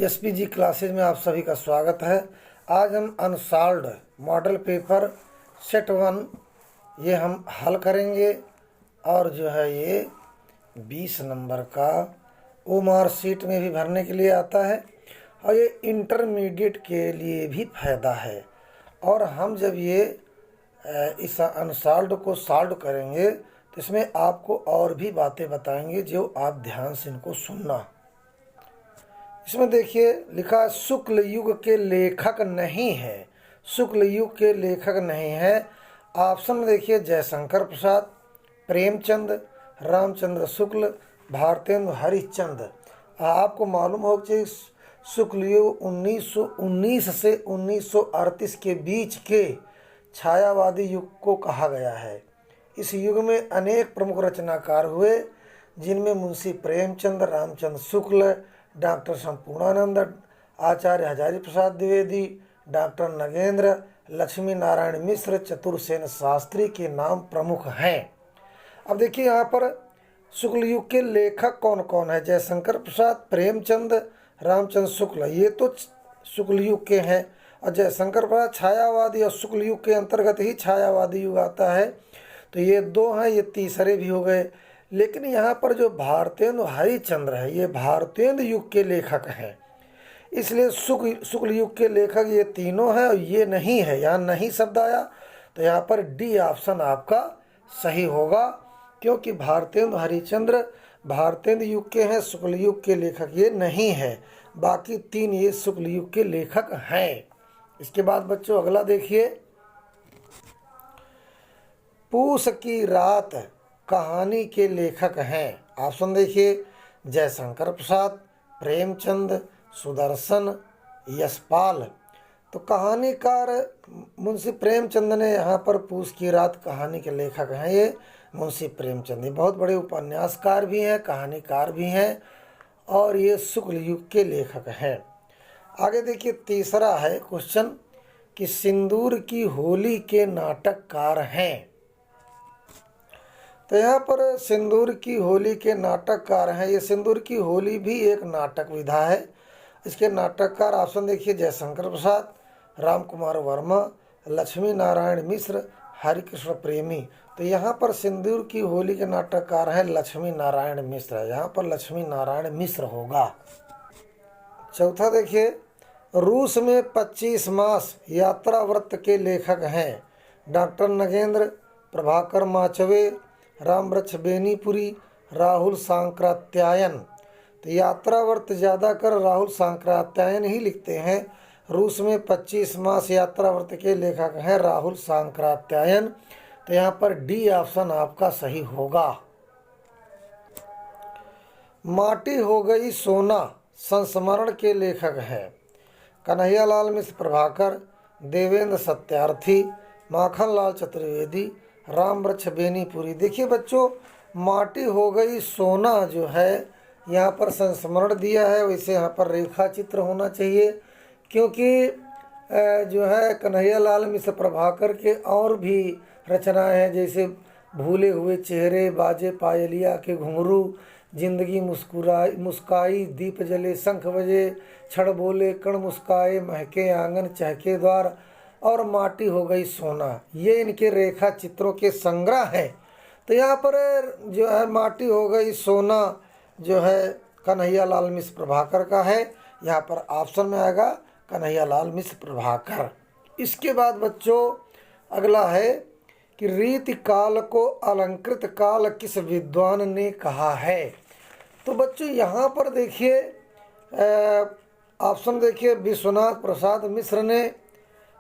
SPG classes में आप सभी का स्वागत है। आज हम अनसॉल्व्ड मॉडल पेपर सेट 1 ये हम हल करेंगे और जो है ये 20 नंबर का ओमार शीट में भी भरने के लिए आता है और ये इंटरमीडिएट के लिए भी फ़ायदा है। और हम जब ये इस अनसॉल्व्ड को सॉल्व करेंगे तो इसमें आपको और भी बातें बताएंगे जो आप ध्यान से इनको सुनना। इसमें देखिए लिखा है शुक्ल युग के लेखक नहीं है, शुक्ल युग के लेखक नहीं है। ऑप्शन में देखिए जयशंकर प्रसाद, प्रेमचंद, रामचंद्र शुक्ल, भारतेंदु हरिश्चंद्र। आपको मालूम हो कि शुक्ल युग 1919 से 1938 के बीच के छायावादी युग को कहा गया है। इस युग में अनेक प्रमुख रचनाकार हुए जिनमें मुंशी प्रेमचंद, रामचंद्र शुक्ल, डॉक्टर संपूर्णानंद, आचार्य हजारी प्रसाद द्विवेदी, डॉक्टर नगेंद्र, लक्ष्मी नारायण मिश्र, चतुर्सेन शास्त्री के नाम प्रमुख हैं। अब देखिए यहाँ पर शुक्ल युग के लेखक कौन कौन है। जयशंकर प्रसाद, प्रेमचंद, रामचंद्र शुक्ल, ये तो शुक्ल युग के हैं। और जयशंकर प्रसाद छायावादी और शुक्ल युग के अंतर्गत ही छायावादी युग आता है, तो ये दो हैं, ये तीसरे भी हो गए। लेकिन यहाँ पर जो भारतेंदु हरिश्चंद्र है ये भारतेंदु युग के लेखक हैं, इसलिए शुक्ल युग के लेखक ये तीनों हैं और ये नहीं है। यहाँ नहीं शब्द आया तो यहाँ पर डी ऑप्शन आपका सही होगा, क्योंकि भारतेंदु हरिश्चंद्र भारतेंदु युग के हैं, शुक्ल युग के लेखक ये नहीं है। बाकी तीन ये शुक्ल युग के लेखक हैं। इसके बाद बच्चों अगला देखिए, पूस की रात कहानी के लेखक हैं। ऑप्शन देखिए जयशंकर प्रसाद, प्रेमचंद, सुदर्शन, यशपाल। तो कहानीकार मुंशी प्रेमचंद ने यहाँ पर पूस की रात कहानी के लेखक हैं ये मुंशी प्रेमचंद। ये बहुत बड़े उपन्यासकार भी हैं, कहानीकार भी हैं और ये शुक्ल युग के लेखक हैं। आगे देखिए तीसरा है क्वेश्चन कि सिंदूर की होली के नाटककार हैं। तो यहाँ पर सिंदूर की होली के नाटककार हैं। ये सिंदूर की होली भी एक नाटक विधा है। इसके नाटककार ऑप्शन देखिए जयशंकर प्रसाद, राम कुमार वर्मा, लक्ष्मी नारायण मिश्र, हरिकृष्ण प्रेमी। तो यहाँ पर सिंदूर की होली के नाटककार हैं लक्ष्मी नारायण मिश्र। यहाँ पर लक्ष्मी नारायण मिश्र होगा। चौथा देखिए, रूस में 25 मास यात्रा व्रत के लेखक हैं डॉक्टर नगेंद्र, प्रभाकर माचवे, रामवृक्ष बेनीपुरी, राहुल सांक्रात्यायन। तो यात्रा व्रत ज़्यादा कर राहुल सांक्रात्यायन ही लिखते हैं। रूस में 25 मास यात्रा व्रत के लेखक हैं राहुल सांक्रात्यायन। तो यहाँ पर डी ऑप्शन आपका सही होगा। माटी हो गई सोना संस्मरण के लेखक हैं कन्हैयालाल मिश्र प्रभाकर, देवेंद्र सत्यार्थी, माखनलाल चतुर्वेदी, रामवृक्ष बेनीपुरी। देखिए बच्चों, माटी हो गई सोना जो है यहाँ पर संस्मरण दिया है, वैसे यहाँ पर रेखा चित्र होना चाहिए, क्योंकि जो है कन्हैयालाल मिश्र प्रभाकर के और भी रचनाएं हैं, जैसे भूले हुए चेहरे, बाजे पायलिया के घुंघरू, जिंदगी मुस्काई, दीप जले शंख बजे, छड़ बोले कण मुस्काए, महके आंगन चहके द्वार और माटी हो गई सोना। ये इनके रेखा चित्रों के संग्रह हैं। तो यहाँ पर जो है माटी हो गई सोना जो है कन्हैयालाल मिश्र प्रभाकर का है। यहाँ पर ऑप्शन में आएगा कन्हैयालाल मिश्र प्रभाकर। इसके बाद बच्चों अगला है कि रीति काल को अलंकृत काल किस विद्वान ने कहा है। तो बच्चों यहाँ पर देखिए ऑप्शन देखिए विश्वनाथ प्रसाद मिश्र ने,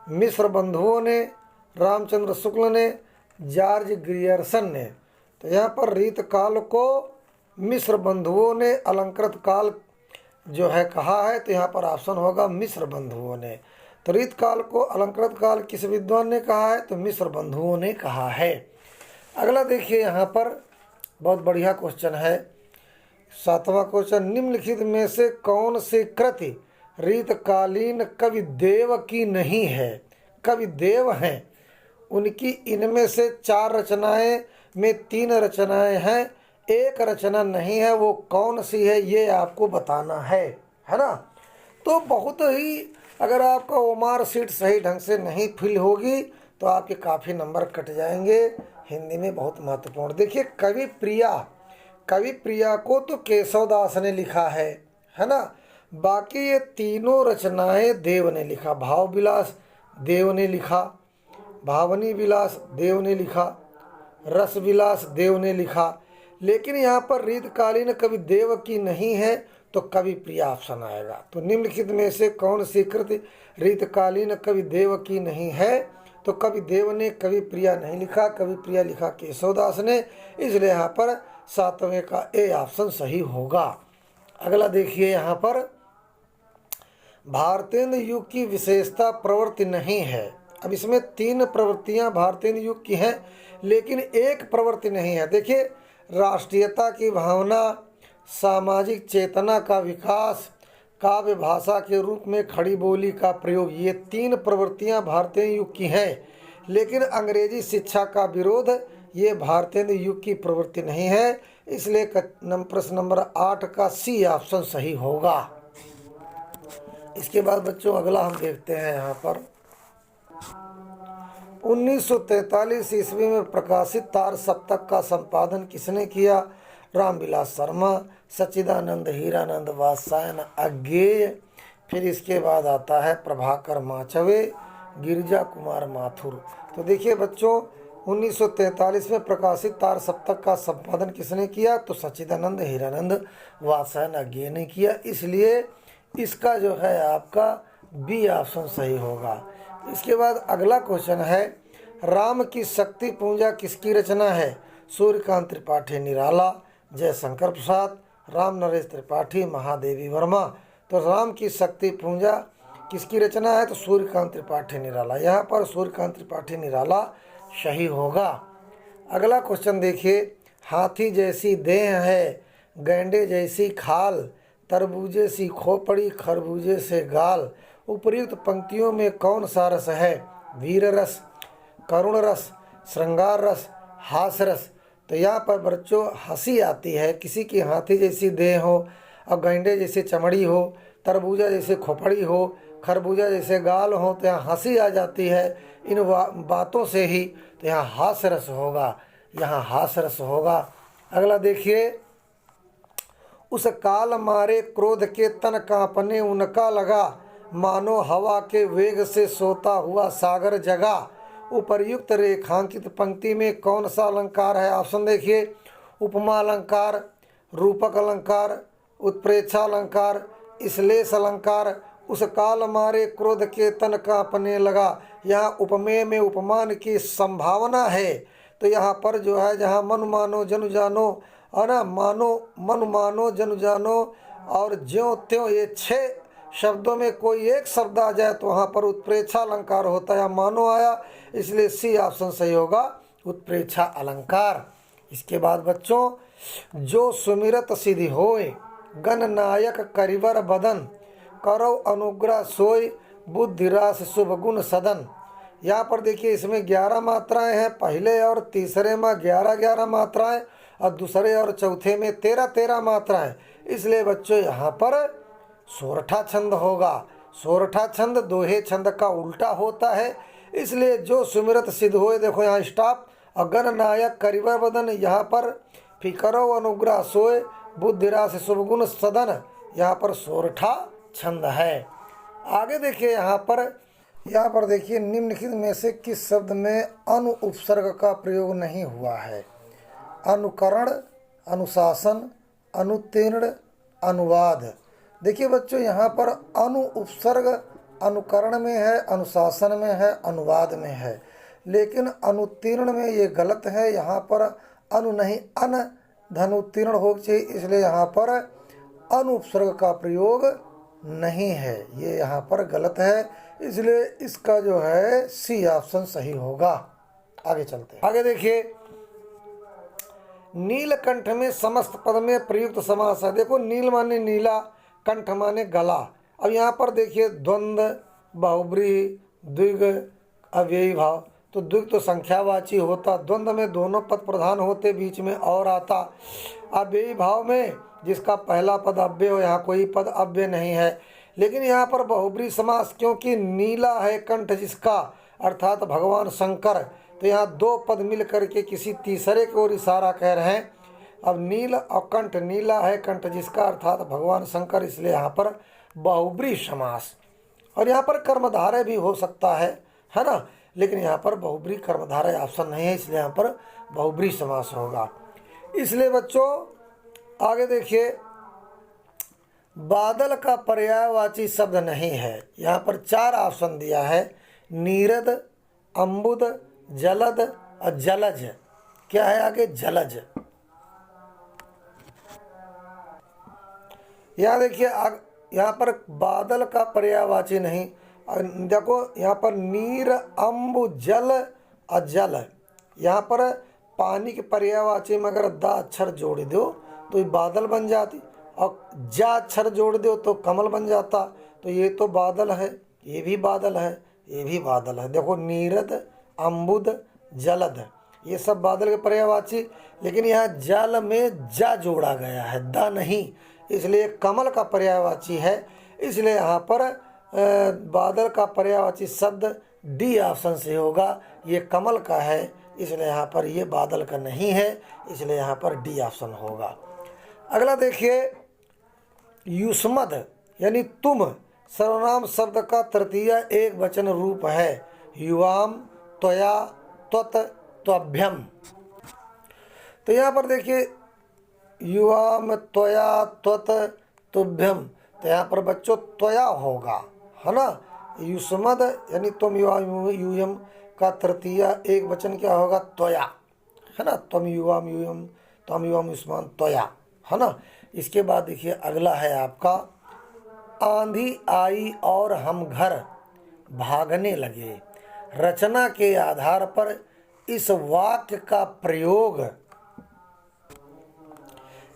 मिश्र बंधुओं ने, रामचंद्र शुक्ल ने, जॉर्ज ग्रियर्सन ने। तो यहाँ पर रीत काल को मिश्र बंधुओं ने अलंकृत काल जो है कहा है, तो यहाँ पर ऑप्शन होगा मिश्र बंधुओं ने। तो रीत काल को अलंकृत काल किस विद्वान ने कहा है, तो मिश्र बंधुओं ने कहा है। अगला देखिए यहाँ पर बहुत बढ़िया क्वेश्चन है, 7वां क्वेश्चन, निम्नलिखित में से कौन सी कृति रीतकालीन कवि देव की नहीं है। कवि देव हैं, उनकी इनमें से 4 रचनाएं में 3 रचनाएं हैं, एक रचना नहीं है। वो कौन सी है ये आपको बताना है ना। तो बहुत ही, अगर आपका ओमार सीट सही ढंग से नहीं फिल होगी तो आपके काफ़ी नंबर कट जाएंगे। हिंदी में बहुत महत्वपूर्ण। देखिए कवि प्रिया को तो केशव दास ने लिखा है ना। बाकी ये तीनों रचनाएं देव ने लिखा। भाव विलास देव ने लिखा, भावनी विलास देव ने लिखा, रस विलास देव ने लिखा। लेकिन यहाँ पर रीतकालीन कवि देव की नहीं है तो कवि प्रिया ऑप्शन आएगा। तो निम्नलिखित में से कौन सी कृति रीतकालीन कवि देव की नहीं है? तो कवि देव ने कवि प्रिया नहीं लिखा, कवि प्रिया लिखा केशवदास ने, इसलिए यहाँ पर 7वें का ए ऑप्शन सही होगा। अगला देखिए, यहाँ पर भारतेंद्र युग की विशेषता प्रवृत्ति नहीं है। अब इसमें 3 प्रवृत्तियां भारतेंद्र युग की हैं, लेकिन एक प्रवृत्ति नहीं है। देखिए, राष्ट्रीयता की भावना, सामाजिक चेतना का विकास, काव्य भाषा के रूप में खड़ी बोली का प्रयोग, ये 3 प्रवृत्तियां भारतेंद्र युग की हैं। लेकिन अंग्रेजी शिक्षा का विरोध, ये भारतेंद्र युग की प्रवृत्ति नहीं है, इसलिए प्रश्न नंबर 8 का सी ऑप्शन सही होगा। इसके बाद बच्चों अगला हम देखते हैं यहाँ पर 1943 ईस्वी में प्रकाशित तार सप्तक का संपादन किसने किया? रामविलास शर्मा, सच्चिदानंद हीरानंद वात्सायन अज्ञेय। फिर इसके बाद आता है प्रभाकर माचवे, गिरिजा कुमार माथुर। तो देखिए बच्चों, 1943 में प्रकाशित तार सप्तक का संपादन किसने किया? तो सच्चिदानंद हीरानंद वात्सायन अज्ञेय ने किया, इसलिए इसका जो है आपका बी ऑप्शन सही होगा। इसके बाद अगला क्वेश्चन है, राम की शक्ति पूंजा किसकी रचना है? सूर्यकांत त्रिपाठी निराला, जयशंकर प्रसाद, राम नरेश त्रिपाठी, महादेवी वर्मा। तो राम की शक्ति पूंजा किसकी रचना है? तो सूर्यकांत त्रिपाठी निराला। यहाँ पर सूर्यकांत त्रिपाठी निराला सही होगा। अगला क्वेश्चन देखिए, हाथी जैसी देह है, गैंडे जैसी खाल, तरबूजे सी खोपड़ी, खरबूजे से गाल। उपर्युक्त पंक्तियों में कौन सा रस है? वीर रस, करुण रस, श्रृंगार रस, हास रस। तो यहाँ पर बच्चों हंसी आती है, किसी की हाथी जैसी देह हो और गैंडे जैसी चमड़ी हो, तरबूजा जैसे खोपड़ी हो, खरबूजा जैसे गाल हो, तो यहाँ हंसी आ जाती है इन बातों से ही। तो यहाँ हास रस होगा, यहाँ हास रस होगा। अगला देखिए, उस काल मारे क्रोध के तन कांपने उनका लगा, मानो हवा के वेग से सोता हुआ सागर जगा। उपर्युक्त रेखांकित पंक्ति में कौन सा अलंकार है? ऑप्शन देखिए, उपमा अलंकार, रूपक अलंकार, उत्प्रेक्षा अलंकार, श्लेष अलंकार। उस काल मारे क्रोध के तन कांपने लगा, यहाँ उपमेय में उपमान की संभावना है। तो यहाँ पर जो है, जहाँ मन मानो जनु जानो, और ना मन मानो जनु जानो और ज्यों त्यों, ये 6 शब्दों में कोई एक शब्द आ जाए तो वहाँ पर उत्प्रेक्षा अलंकार होता है। या मानो आया, इसलिए सी ऑप्शन सही होगा, उत्प्रेक्षा अलंकार। इसके बाद बच्चों, जो सुमिरत सिद्धि होय, गण नायक करिवर बदन, करो अनुग्रह सोय, बुद्धि रास शुभ गुण सदन। यहाँ पर देखिए, इसमें 11 मात्राएं हैं, पहले और तीसरे में 11-11 मात्राएं और दूसरे और चौथे में 13-13 मात्राएं। इसलिए बच्चों यहाँ पर सोरठा छंद होगा। सोरठा छंद दोहे छंद का उल्टा होता है, इसलिए जो सुमिरत सिद्ध होए, देखो यहाँ स्टॉप, और गण नायक करिवर बदन, यहाँ पर फिकरो अनुग्रह सोए, बुद्धि रास शुभ गुण सदन, यहाँ पर सोरठा छंद है। आगे देखिए, यहाँ पर देखिए, निम्नलिखित में से किस शब्द में अनु उपसर्ग का प्रयोग नहीं हुआ है? अनुकरण, अनुशासन, अनुतीर्ण, अनुवाद। देखिए बच्चों, यहाँ पर अनु उपसर्ग अनुकरण में है, अनुशासन में है, अनुवाद में है, लेकिन अनुतीर्ण में ये गलत है। यहाँ पर अनु नहीं अन धनुतीर्ण हो चाहिए, इसलिए यहाँ पर अनु उपसर्ग का प्रयोग नहीं है, ये यहाँ पर गलत है, इसलिए इसका जो है सी ऑप्शन सही होगा। आगे चलते हैं। आगे देखिए, नीलकंठ में समस्त पद में प्रयुक्त समास है। देखो, नील माने नीला, कंठ माने गला। अब यहाँ पर देखिए, द्वंद्व, बहुब्रीहि, द्विग, अव्ययी भाव। तो द्विग तो संख्यावाची होता, द्वंद्व में दोनों पद प्रधान होते, बीच में और आता। अव्ययी भाव में जिसका पहला पद अव्यय हो, यहाँ कोई पद अव्यय नहीं है, लेकिन यहाँ पर बहुब्री समास, क्योंकि नीला है कंठ जिसका अर्थात भगवान शंकर, तो यहाँ दो पद मिल करके किसी तीसरे की ओर इशारा कर रहे हैं। अब नील और कंठ, नीला है कंठ जिसका अर्थात भगवान शंकर, इसलिए यहाँ पर बहुब्री समास। और यहाँ पर कर्मधारय भी हो सकता है ना, लेकिन यहाँ पर बहुब्री कर्मधारय ऑप्शन नहीं है, इसलिए यहाँ पर बहुब्री समास होगा। इसलिए बच्चों आगे देखिए, बादल का पर्यायवाची शब्द नहीं है। यहाँ पर 4 ऑप्शन दिया है, नीरद, अम्बुद, जलद और जलज। क्या है आगे? जलज। यहाँ देखिए यहाँ पर बादल का पर्यायवाची नहीं, देखो यहाँ पर नीर, अम्बु, जल और जल। यहाँ पर पानी के पर्यायवाची में अगर द अक्षर जोड़ दो तो ये बादल बन जाती, और जा अक्षर जोड़ दो तो कमल बन जाता। तो ये तो बादल है, ये भी बादल है, ये भी बादल है। देखो नीरद, अम्बुद, जलद, ये सब बादल के पर्यायवाची, लेकिन यहाँ जल में जा जोड़ा गया है, द नहीं, इसलिए कमल का पर्यायवाची है। इसलिए यहाँ पर बादल का पर्यायवाची शब्द डी ऑप्शन से होगा, ये कमल का है, इसलिए यहाँ पर ये बादल का नहीं है, इसलिए यहाँ पर डी ऑप्शन होगा। अगला देखिए, युष्मद यानी तुम सर्वनाम शब्द का तृतीय एक वचन रूप है, युवाम, त्वया, त्वत, त्वभ्यम। तो यहाँ पर देखिए युवाम, त्वया, त्वत, तुभ्यम, तो यहाँ पर बच्चों त्वया होगा, है ना। युष्मद यानी तुम, युवाम, यूयम का तृतीय एक वचन क्या होगा? त्वया, है ना। तुम युवाम, यूयम, तुम युवाम, युष्मान, त्वया, है ना। इसके बाद देखिए अगला है आपका, आंधी आई और हम घर भागने लगे। रचना के आधार पर इस वाक्य का प्रयोग,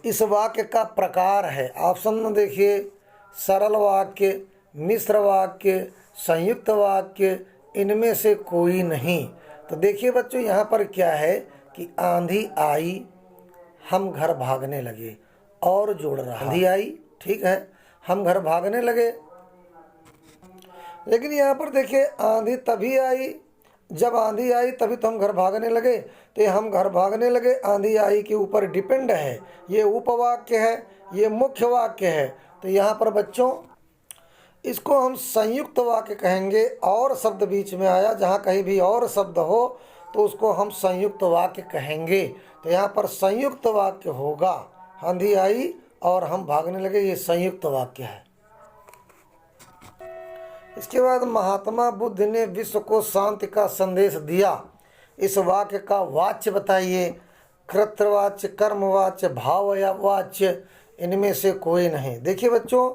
इस वाक्य का प्रकार है। ऑप्शन में देखिए, सरल वाक्य, मिश्र वाक्य, संयुक्त वाक्य, इनमें से कोई नहीं। तो देखिए बच्चों यहाँ पर क्या है कि आंधी आई, हम घर भागने लगे, और जोड़ रहा, आंधी आई, ठीक है, हम घर भागने लगे। लेकिन यहाँ पर देखिए आंधी तभी आई, जब आंधी आई तभी तो हम घर भागने लगे, तो ये हम घर भागने लगे आंधी आई के ऊपर डिपेंड है, ये उपवाक्य है, ये मुख्य वाक्य है। तो यहाँ पर बच्चों इसको हम संयुक्त वाक्य कहेंगे। और शब्द बीच में आया, जहाँ कहीं भी और शब्द हो तो उसको हम संयुक्त वाक्य कहेंगे। तो यहाँ पर संयुक्त वाक्य होगा, आंधी आई और हम भागने लगे, ये संयुक्त वाक्य है। इसके बाद महात्मा बुद्ध ने विश्व को शांति का संदेश दिया। इस वाक्य का वाच्य बताइए। कृतवाच्य, कर्मवाच्य, भाववाच्य, इनमें से कोई नहीं। देखिए बच्चों,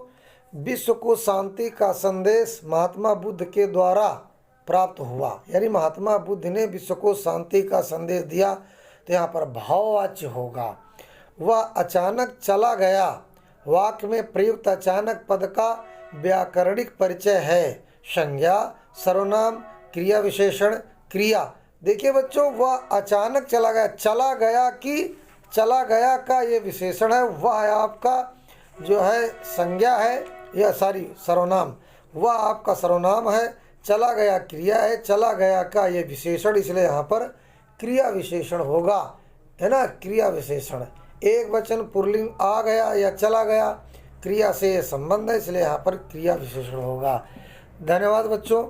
विश्व को शांति का संदेश महात्मा बुद्ध के द्वारा प्राप्त हुआ, यानी महात्मा बुद्ध ने विश्व को शांति का संदेश दिया, तो यहाँ पर भाववाच्य होगा। वह अचानक चला गया, वाक्य में प्रयुक्त अचानक पद का व्याकरणिक परिचय है, संज्ञा, सर्वनाम, क्रिया विशेषण, क्रिया। देखिए बच्चों, वह अचानक चला गया, चला गया कि चला गया का ये विशेषण है, वह आपका जो है संज्ञा है, या सर्वनाम, वह आपका सर्वनाम है, चला गया क्रिया है, चला गया का ये विशेषण, इसलिए यहाँ पर क्रिया विशेषण होगा, है ना। क्रिया विशेषण, एक वचन पुल्लिंग आ गया या चला गया, क्रिया से संबंध है, इसलिए यहाँ पर क्रिया विशेषण होगा। धन्यवाद बच्चों।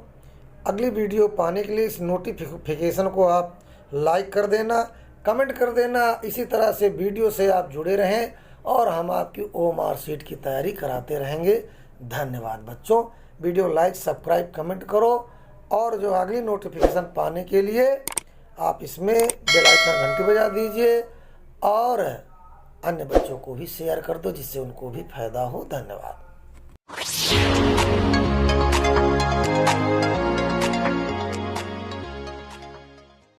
अगली वीडियो पाने के लिए इस नोटिफिकेशन को आप लाइक कर देना, कमेंट कर देना। इसी तरह से वीडियो से आप जुड़े रहें और हम आपकी OMR शीट की तैयारी कराते रहेंगे। धन्यवाद बच्चों। वीडियो लाइक, सब्सक्राइब, कमेंट करो, और जो अगली नोटिफिकेशन पाने के लिए आप इसमें बेल आइकन घंटी बजा दीजिए, और अन्य बच्चों को भी शेयर कर दो जिससे उनको भी फायदा हो। धन्यवाद।